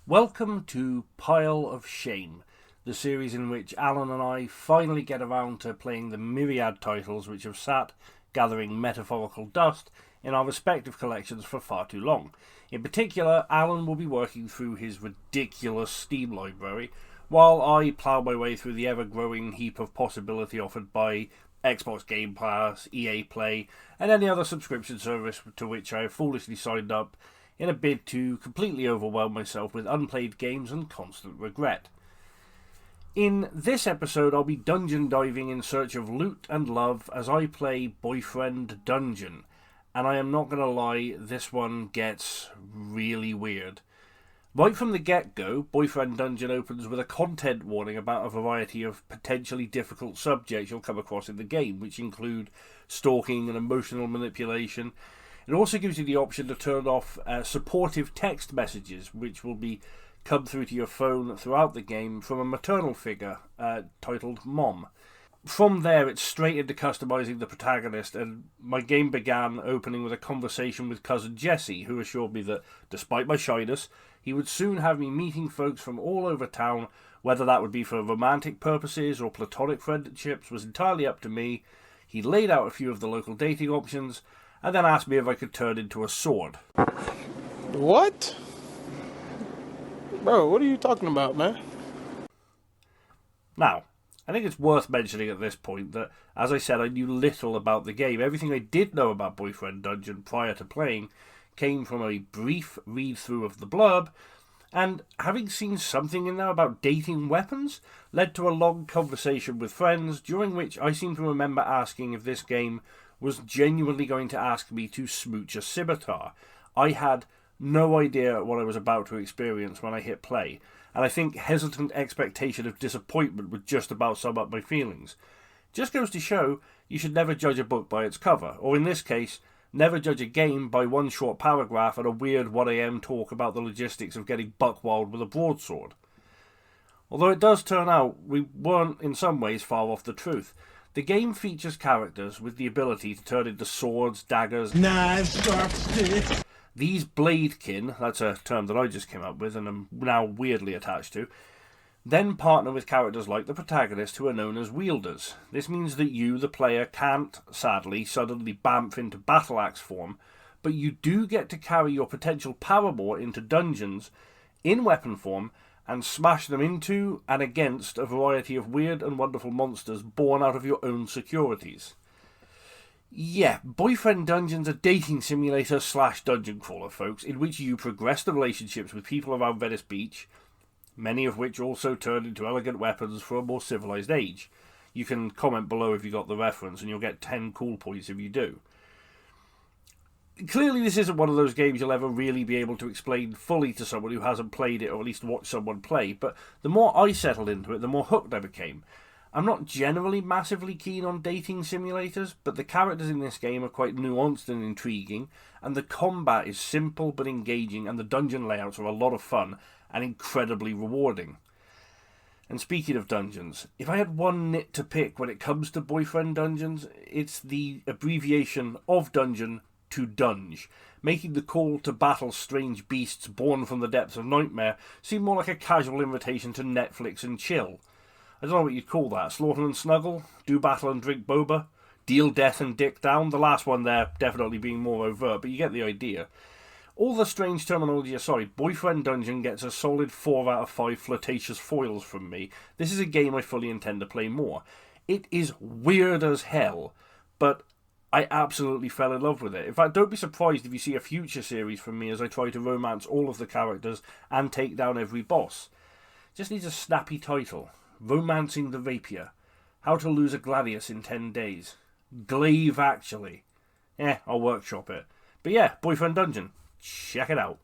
Welcome to Pile of Shame, the series in which Alan and I finally get around to playing the myriad titles which have sat gathering metaphorical dust in our respective collections for far too long. In particular, Alan will be working through his ridiculous Steam library, while I plough my way through the ever-growing heap of possibility offered by Xbox Game Pass, EA Play, and any other subscription service to which I have foolishly signed up in a bid to completely overwhelm myself with unplayed games and constant regret. In this episode, I'll be dungeon diving in search of loot and love as I play Boyfriend Dungeon, and I am not going to lie, this one gets really weird. Right from the get-go, Boyfriend Dungeon opens with a content warning about a variety of potentially difficult subjects you'll come across in the game, which include stalking and emotional manipulation. It also gives you the option to turn off supportive text messages, which will come through to your phone throughout the game from a maternal figure titled Mom. From there, it's straight into customizing the protagonist, and my game began opening with a conversation with cousin Jesse, who assured me that, despite my shyness, he would soon have me meeting folks from all over town. Whether that would be for romantic purposes or platonic friendships was entirely up to me. He laid out a few of the local dating options, and then asked me if I could turn into a sword. What? Bro, what are you talking about, man? Now, I think it's worth mentioning at this point that, as I said, I knew little about the game. Everything I did know about Boyfriend Dungeon prior to playing came from a brief read-through of the blurb, and having seen something in there about dating weapons led to a long conversation with friends, during which I seem to remember asking if this game was genuinely going to ask me to smooch a scimitar. I had no idea what I was about to experience when I hit play, and I think hesitant expectation of disappointment would just about sum up my feelings. Just goes to show, you should never judge a book by its cover, or in this case, never judge a game by one short paragraph and a weird 1am talk about the logistics of getting buck-wild with a broadsword. Although it does turn out we weren't in some ways far off the truth. The game features characters with the ability to turn into swords, daggers, Knives, sharp sticks. These bladekin, that's a term that I just came up with and am now weirdly attached to, then partner with characters like the protagonist who are known as wielders. This means that you, the player, can't, sadly, suddenly bamf into battle axe form, but you do get to carry your potential paramour into dungeons in weapon form and smash them into and against a variety of weird and wonderful monsters born out of your own securities. Yeah, Boyfriend Dungeon's a dating simulator / dungeon crawler, folks, in which you progress the relationships with people around Venice Beach, many of which also turn into elegant weapons for a more civilized age. You can comment below if you got the reference, and you'll get 10 cool points if you do. Clearly this isn't one of those games you'll ever really be able to explain fully to someone who hasn't played it or at least watched someone play, but the more I settled into it, the more hooked I became. I'm not generally massively keen on dating simulators, but the characters in this game are quite nuanced and intriguing, and the combat is simple but engaging, and the dungeon layouts are a lot of fun and incredibly rewarding. And speaking of dungeons, if I had one nit to pick when it comes to Boyfriend Dungeons, it's the abbreviation of dungeon to dunge, making the call to battle strange beasts born from the depths of nightmare seem more like a casual invitation to Netflix and chill. I don't know what you'd call that. Slaughter and snuggle? Do battle and drink boba? Deal death and dick down? The last one there definitely being more overt, but you get the idea. All the strange terminology aside, Boyfriend Dungeon gets a solid 4 out of 5 flirtatious foils from me. This is a game I fully intend to play more. It is weird as hell, but I absolutely fell in love with it. In fact, don't be surprised if you see a future series from me as I try to romance all of the characters and take down every boss. Just needs a snappy title. Romancing the Rapier. How to Lose a Gladius in 10 Days. Glaive, actually. I'll workshop it. But yeah, Boyfriend Dungeon. Check it out.